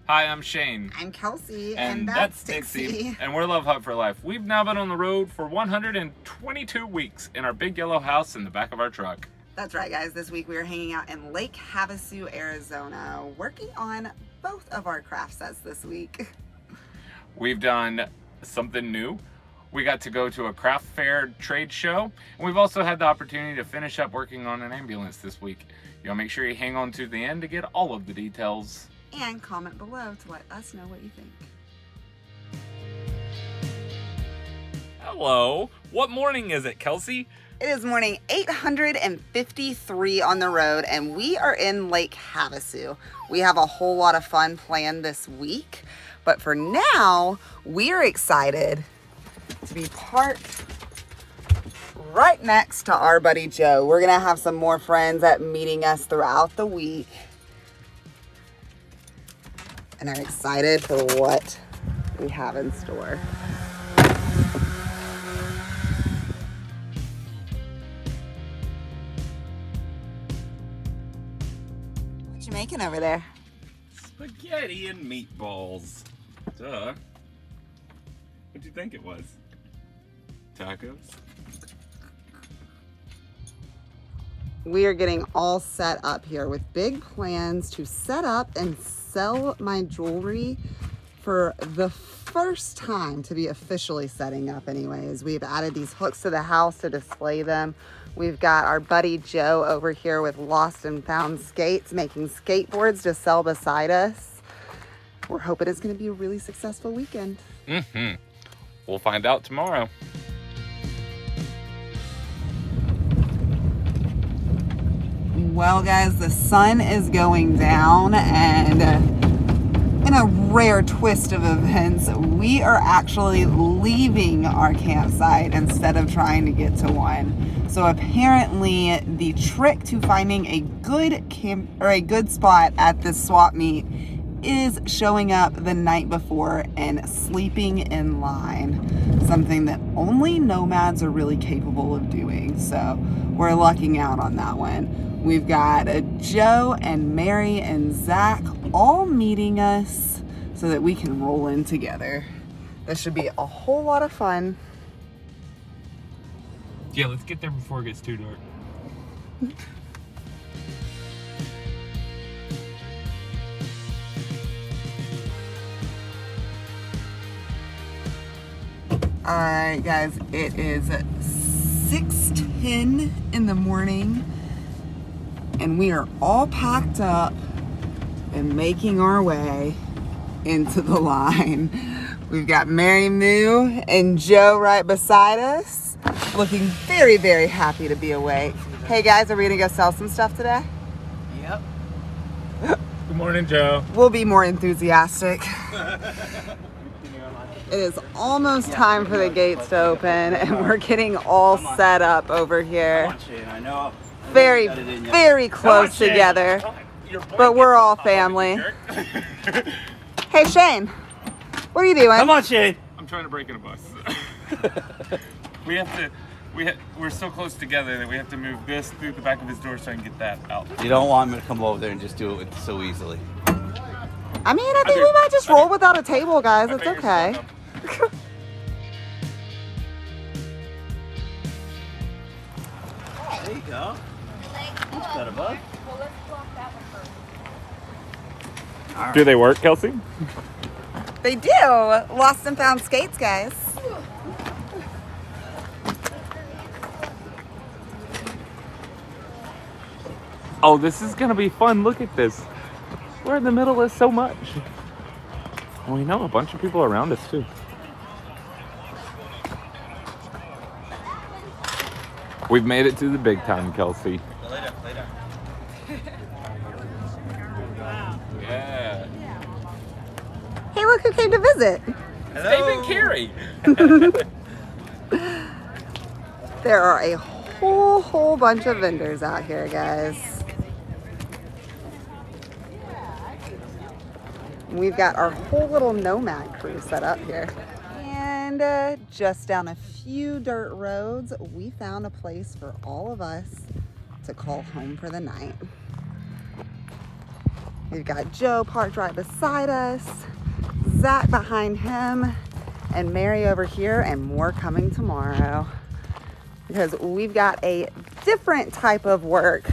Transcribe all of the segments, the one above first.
Hi, I'm Shane. I'm Kelsey. And that's Dixie. And we're Love Hut for Life. We've now been on the road for 122 weeks in our big yellow house in the back of our truck. That's right, guys. This week we are hanging out in Lake Havasu, Arizona, working on both of our craft sets this week. We've done something new. We got to go to a craft fair trade show. And we've also had the opportunity to finish up working on an ambulance this week. You'll make sure you hang on to the end to get all of the details. And comment below to let us know what you think. Hello. What morning is it, Kelsey? It is morning 853 on the road, and we are in Lake Havasu. We have a whole lot of fun planned this week, but for now, we are excited to be parked right next to our buddy Joe. We're gonna have some more friends that meeting us throughout the week, and are excited for what we have in store. What you making over there? Spaghetti and meatballs. Duh. What'd you think it was? Tacos? We are getting all set up here with big plans to set up and sell my jewelry for the first time, to be officially setting up anyways. We've added these hooks to the house to display them. We've got our buddy Joe over here with Lost and Found Skates making skateboards to sell beside us. We're hoping it's going to be a really successful weekend. We'll find out tomorrow. Well, guys, the sun is going down, and in a rare twist of events, we are actually leaving our campsite instead of trying to get to one. So apparently the trick to finding a good camp or a good spot at this swap meet is showing up the night before and sleeping in line, something that only nomads are really capable of doing. So we're lucking out on that one. We've got Joe and Mary and Zach all meeting us so that we can roll in together. This should be a whole lot of fun. Yeah, let's get there before it gets too dark. All right, guys, it is 6:10 in the morning, and we are all packed up and making our way into the line. We've got Mary Moo and Joe right beside us, looking very, very happy to be awake. Hey guys, are we gonna go sell some stuff today? Yep. Good morning, Joe. We'll be more enthusiastic. It is almost time for the gates to open, and we're getting all set up over here. I know. Very, very close together, but we're all family. Hey Shane, what are you doing? Come on, Shane. I'm trying to break in a bus. We're so close together that we have to move this through the back of his door so I can get that out. You don't want me to come over there and just do it so easily. I mean, I think we might just roll without a table, guys. It's okay. There you go. That's better, bud. Do they work, Kelsey? They do. Lost and Found Skates, guys. Oh, this is gonna be fun. Look at this. We're in the middle of so much. And we know a bunch of people around us too. We've made it to the big time, Kelsey. Later. Yeah. Hey, look who came to visit. Steve and Carrie. There are a whole bunch of vendors out here, guys. We've got our whole little Nomad crew set up here. And just down a few dirt roads, we found a place for all of us to call home for the night. We've got Joe parked right beside us, Zach behind him, and Mary over here, and more coming tomorrow. Because we've got a different type of work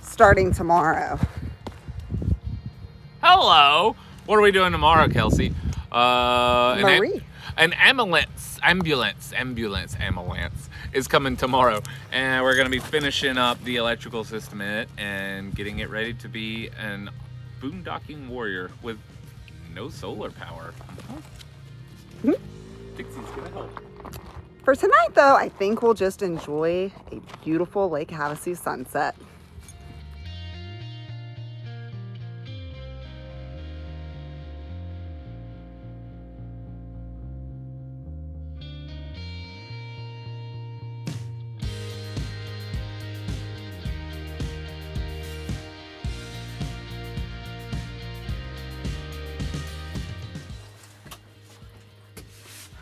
starting tomorrow. Hello. What are we doing tomorrow, Kelsey? Marie. An ambulance is coming tomorrow, and we're gonna be finishing up the electrical system in it and getting it ready to be an boondocking warrior with no solar power. Dixie's gonna help. For tonight, though, I think we'll just enjoy a beautiful Lake Havasu sunset.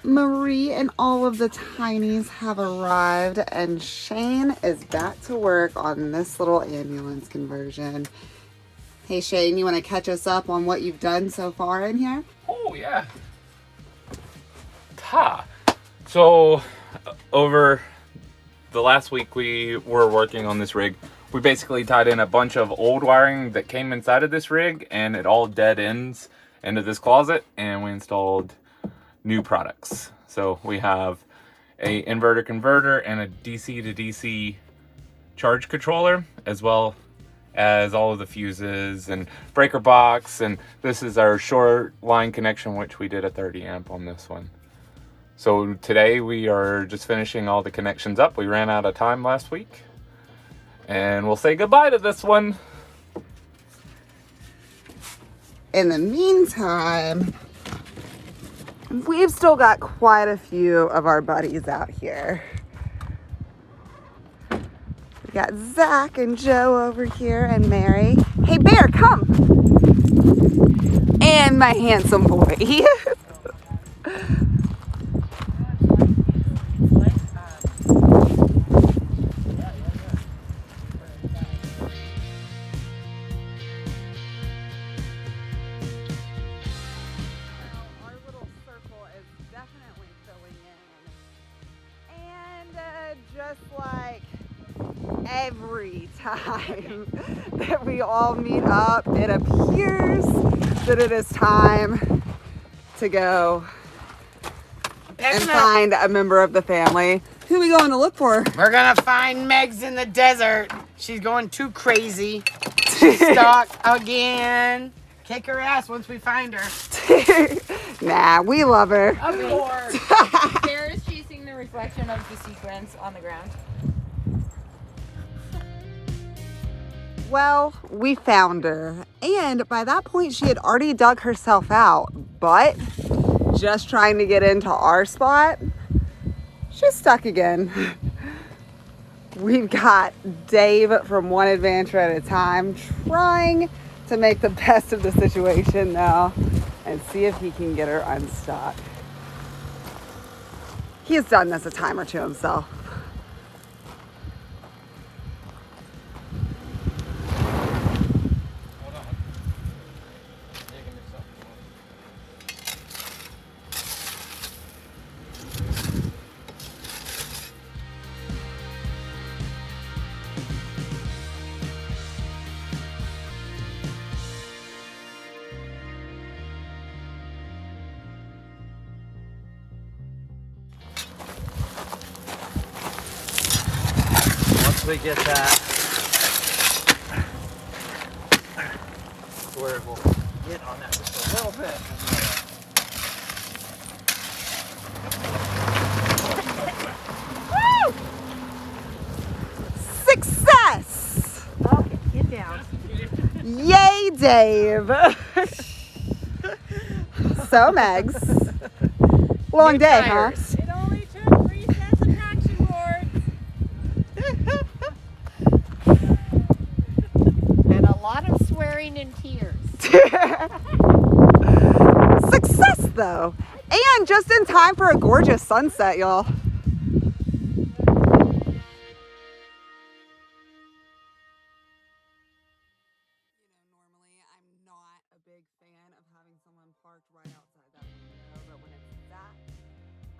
Marie and all of the tinies have arrived, and Shane is back to work on this little ambulance conversion. Hey Shane, you want to catch us up on what you've done so far in here? Oh yeah. So over the last week we were working on this rig. We basically tied in a bunch of old wiring that came inside of this rig, and it all dead ends into this closet, and we installed new products. So we have a inverter converter and a DC to DC charge controller, as well as all of the fuses and breaker box, and this is our short line connection, which we did a 30 amp on this one. So today we are just finishing all the connections up. We ran out of time last week, and we'll say goodbye to this one. In the meantime, we've still got quite a few of our buddies out here. We got Zach and Joe over here, and Mary. Hey Bear, come! And my handsome boy. Just like every time that we all meet up, it appears that it is time to go and find a member of the family. Who are we going to look for? We're gonna find Megs in the desert. She's going too crazy. She's stuck again. Kick her ass once we find her. Nah, we love her. Of course. Bear is chasing the reflection of the sequence on the ground. Well, we found her, and by that point she had already dug herself out, but just trying to get into our spot, she's stuck again. We've got Dave from One Adventure at a Time trying to make the best of the situation now and see if he can get her unstuck. He has done this a time or two himself. Once we get that, where we'll get on that just a little bit. Success! Oh, get down. Yay, Dave! So, Megs, long day, huh? It only took 3 sets of traction boards. And a lot of swearing and tears. Success, though. And just in time for a gorgeous sunset, y'all. Normally I'm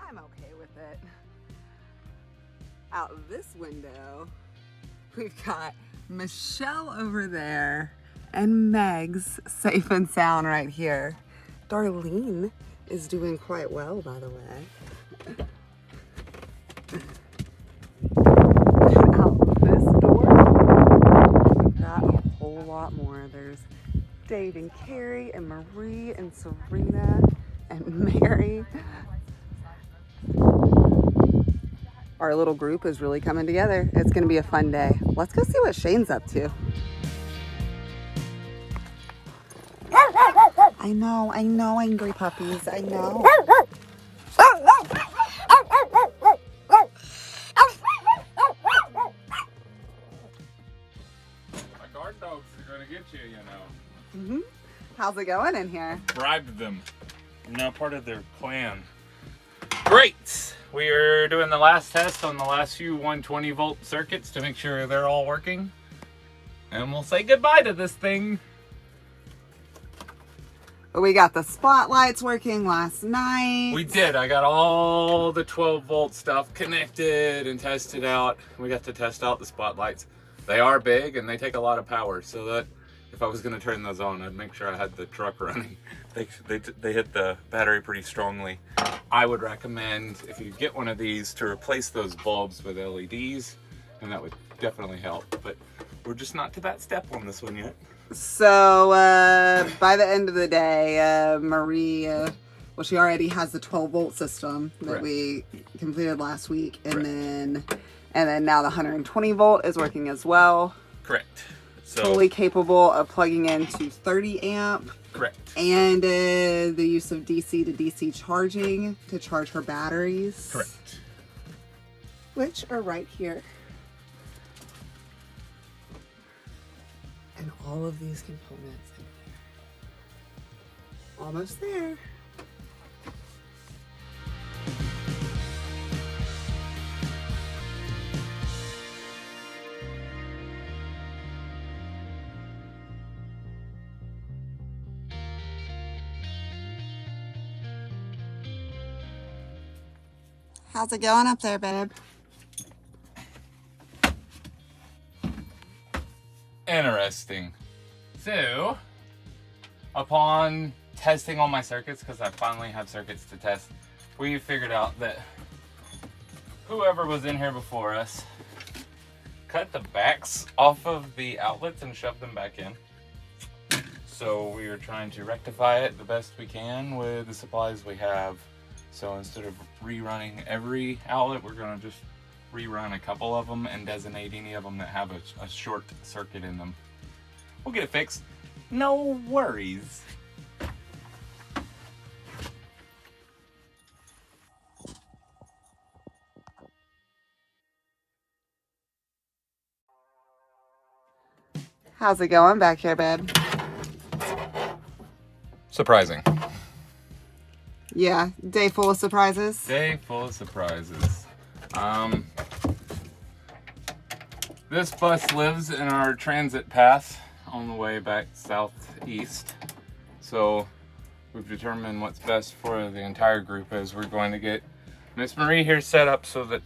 I'm okay with it. Out this window, we've got Michelle over there and Meg's safe and sound right here. Darlene is doing quite well, by the way. And out this door, we've got a whole lot more. There's Dave and Carrie and Marie and Serena and Mary. Our little group is really coming together. It's gonna be a fun day. Let's go see what Shane's up to. I know, angry puppies, I know. My guard dogs are gonna get you, you know. Mm-hmm. How's it going in here? Bribed them. I'm now part of their clan. Great! We are doing the last test on the last few 120 volt circuits to make sure they're all working. And we'll say goodbye to this thing. We got the spotlights working last night. We did. I got all the 12 volt stuff connected and tested out. We got to test out the spotlights. They are big and they take a lot of power, so that if I was going to turn those on, I'd make sure I had the truck running. They hit the battery pretty strongly. I would recommend, if you get one of these, to replace those bulbs with LEDs, and that would definitely help. But we're just not to that step on this one yet. So by the end of the day, Marie, well, she already has the 12 volt system that Correct. we completed last week, and Correct. then now the 120 volt is working as well. Correct. So, Fully capable of plugging into 30 amp. correct. And the use of DC to DC charging to charge her batteries. Correct. Which are right here. And all of these components in here. Almost there. How's it going up there, babe? Interesting. So, upon testing all my circuits, because I finally have circuits to test, we figured out that whoever was in here before us cut the backs off of the outlets and shoved them back in. So we are trying to rectify it the best we can with the supplies we have. So instead of rerunning every outlet, we're going to just rerun a couple of them and designate any of them that have a short circuit in them. We'll get it fixed. No worries. How's it going back here, babe? Surprising. Yeah, day full of surprises. Day full of surprises. This bus lives in our transit path on the way back southeast. So we've determined what's best for the entire group is we're going to get Miss Marie here set up so that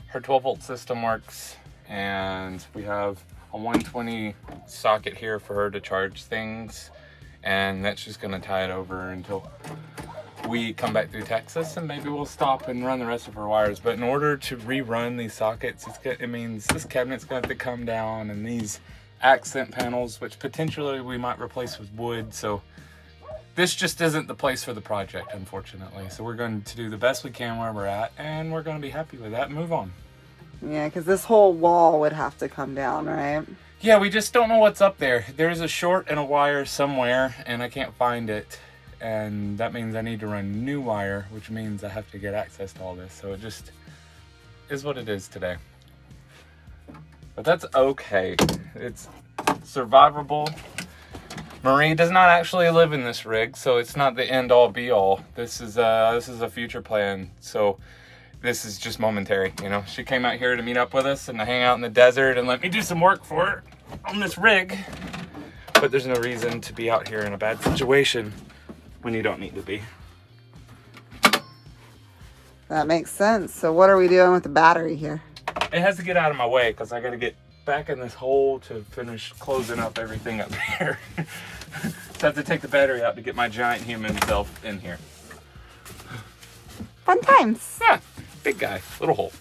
her 12 volt system works, and we have a 120 socket here for her to charge things, and that's just going to tie it over until we come back through Texas, and maybe we'll stop and run the rest of our wires. But in order to rerun these sockets, it means this cabinet's going to have to come down, and these accent panels, which potentially we might replace with wood. So this just isn't the place for the project, unfortunately. So we're going to do the best we can where we're at, and we're going to be happy with that and move on. Yeah, because this whole wall would have to come down, right? Yeah, we just don't know what's up there. There's a short and a wire somewhere, and I can't find it. And that means I need to run new wire, which means I have to get access to all this. So it just is what it is today. But that's okay. It's survivable. Marie does not actually live in this rig, so it's not the end all be all. This is a future plan. So this is just momentary, you know. She came out here to meet up with us and to hang out in the desert and let me do some work for her on this rig. But there's no reason to be out here in a bad situation when you don't need to be. That makes sense. So what are we doing with the battery here? It has to get out of my way because I got to get back in this hole to finish closing up everything up here. So I have to take the battery out to get my giant human self in here. Fun times. Yeah, big guy, little hole.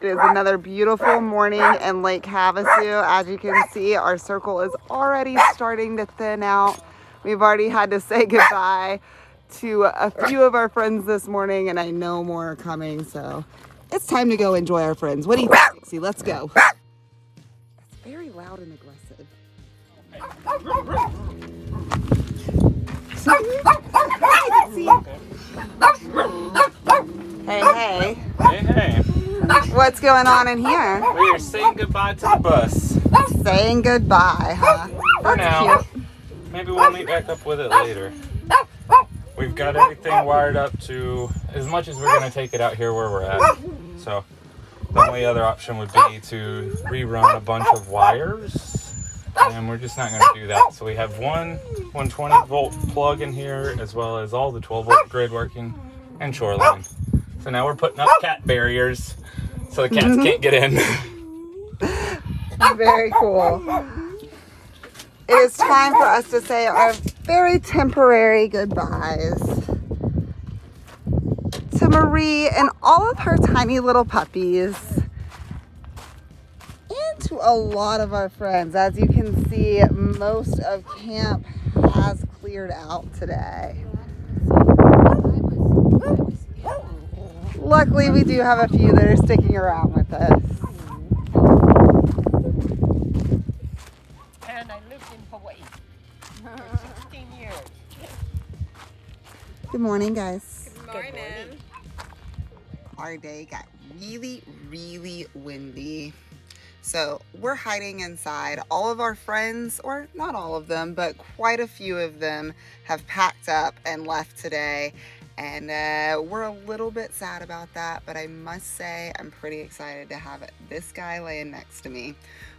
It is another beautiful morning in Lake Havasu. As you can see, our circle is already starting to thin out. We've already had to say goodbye to a few of our friends this morning, and I know more are coming, so it's time to go enjoy our friends. What do you think, Dixie? Let's go. That's very loud and aggressive. Hey, hey. Hey, hey. What's going on in here? We are saying goodbye to the bus. Saying goodbye, huh? For That's now. cute. Maybe we'll meet back up with it later. We've got everything wired up to as much as we're going to take it out here where we're at. So the only other option would be to rerun a bunch of wires. And we're just not going to do that. So we have one 120 volt plug in here, as well as all the 12 volt grid working and shoreline. So now we're putting up cat barriers so the cats can't get in. Very cool. It is time for us to say our very temporary goodbyes to Marie and all of her tiny little puppies, and to a lot of our friends. As you can see, most of camp has cleared out today. Luckily, we do have a few that are sticking around with us. And I lived in Hawaii for 16 years. Good morning, guys. Good morning. Our day got really, really windy. So we're hiding inside. All of our friends, or not all of them, but quite a few of them have packed up and left today. And we're a little bit sad about that, but I must say I'm pretty excited to have this guy laying next to me.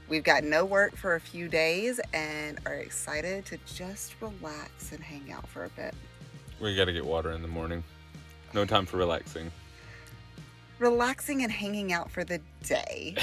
We've got no work for a few days and are excited to just relax and hang out for a bit. We got to get water in the morning. No time for relaxing. Relaxing and hanging out for the day.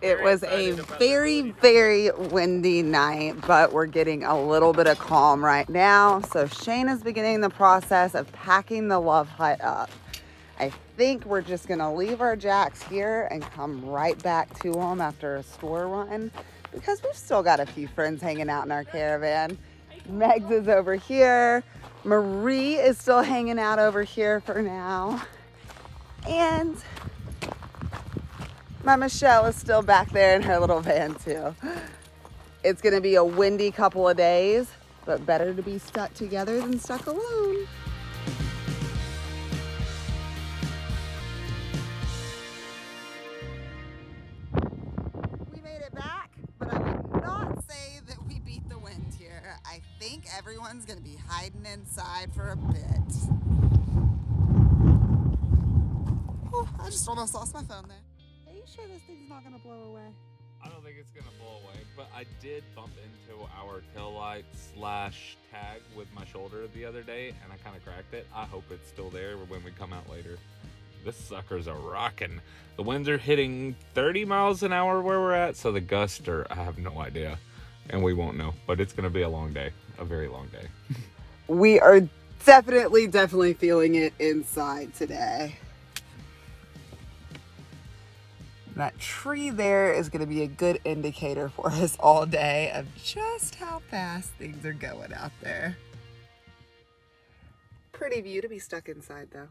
It was a very, very windy night, but we're getting a little bit of calm right now. So Shane is beginning the process of packing the Love Hut up. I think we're just gonna leave our jacks here and come right back to them after a store run, because we've still got a few friends hanging out in our caravan. Megs is over here. Marie is still hanging out over here for now. And my Michelle is still back there in her little van too. It's gonna be a windy couple of days, but better to be stuck together than stuck alone. We made it back, but I would not say that we beat the wind here. I think everyone's gonna be hiding inside for a bit. Oh, I just almost lost my phone there. Are you sure this thing's not gonna blow away? I don't think it's gonna blow away, but I did bump into our taillight / tag with my shoulder the other day, and I kind of cracked it. I hope it's still there when we come out later. This sucker's a rockin'. The winds are hitting 30 miles an hour where we're at, so the gusts are, I have no idea, and we won't know, but it's gonna be a long day, a very long day. We are definitely feeling it inside today. That tree there is going to be a good indicator for us all day of just how fast things are going out there. Pretty view to be stuck inside though.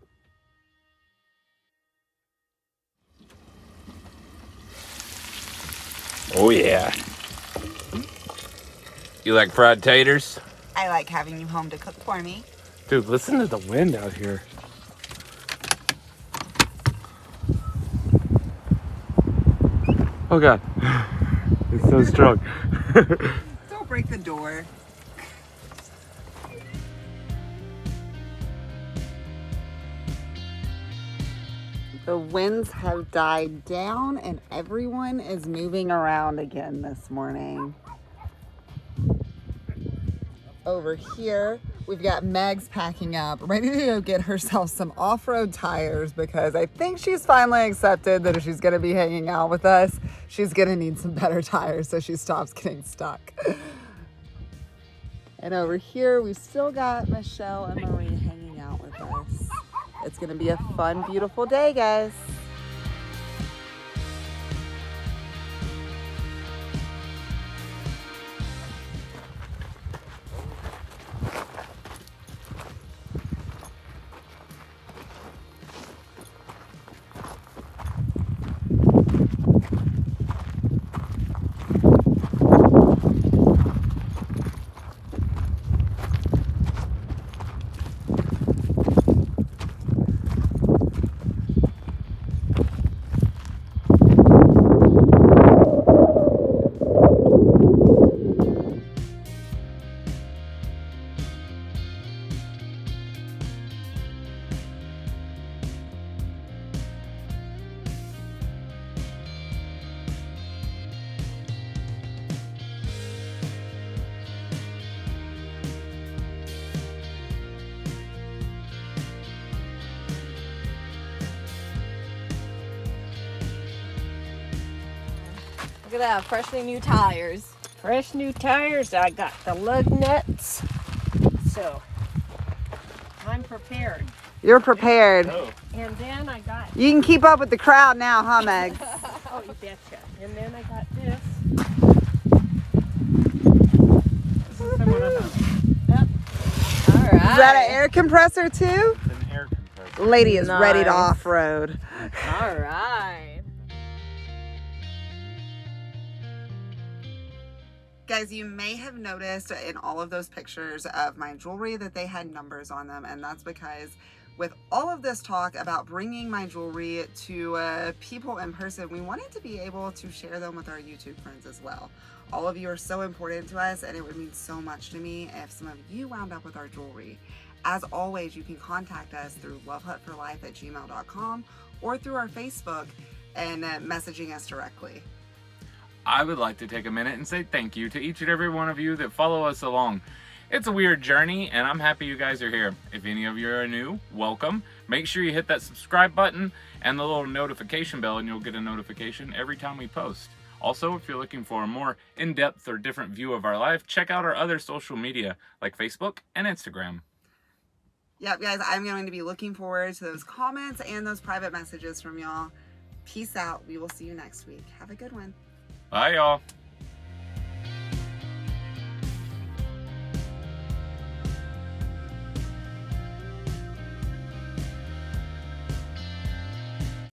Oh yeah. You like fried taters? I like having you home to cook for me. Dude, listen to the wind out here. Oh God, it's so strong. Don't break the door. The winds have died down and everyone is moving around again this morning. Over here, we've got Meg's packing up, ready to go get herself some off-road tires because I think she's finally accepted that if she's gonna be hanging out with us, she's gonna need some better tires so she stops getting stuck. And over here, we've still got Michelle and Marie hanging out with us. It's gonna be a fun, beautiful day, guys. Look at that, freshly new tires. Fresh new tires. I got the lug nuts. So I'm prepared. You're prepared. And then I got, You can keep up with the crowd now, huh, Meg? oh, you betcha. And then I got this. This is the one I have. All right. Is that an air compressor too? An air compressor. Lady is ready to Nice. off-road. All right. Guys, you may have noticed in all of those pictures of my jewelry that they had numbers on them, and that's because with all of this talk about bringing my jewelry to people in person, we wanted to be able to share them with our YouTube friends as well. All of you are so important to us, and it would mean so much to me if some of you wound up with our jewelry. As always, you can contact us through LoveHut4Life@gmail.com or through our Facebook and messaging us directly. I would like to take a minute and say thank you to each and every one of you that follow us along. It's a weird journey, and I'm happy you guys are here. If any of you are new, welcome. Make sure you hit that subscribe button and the little notification bell, and you'll get a notification every time we post. Also, if you're looking for a more in-depth or different view of our life, check out our other social media like Facebook and Instagram. Yep, guys, I'm going to be looking forward to those comments and those private messages from y'all. Peace out. We will see you next week. Have a good one. Bye, y'all.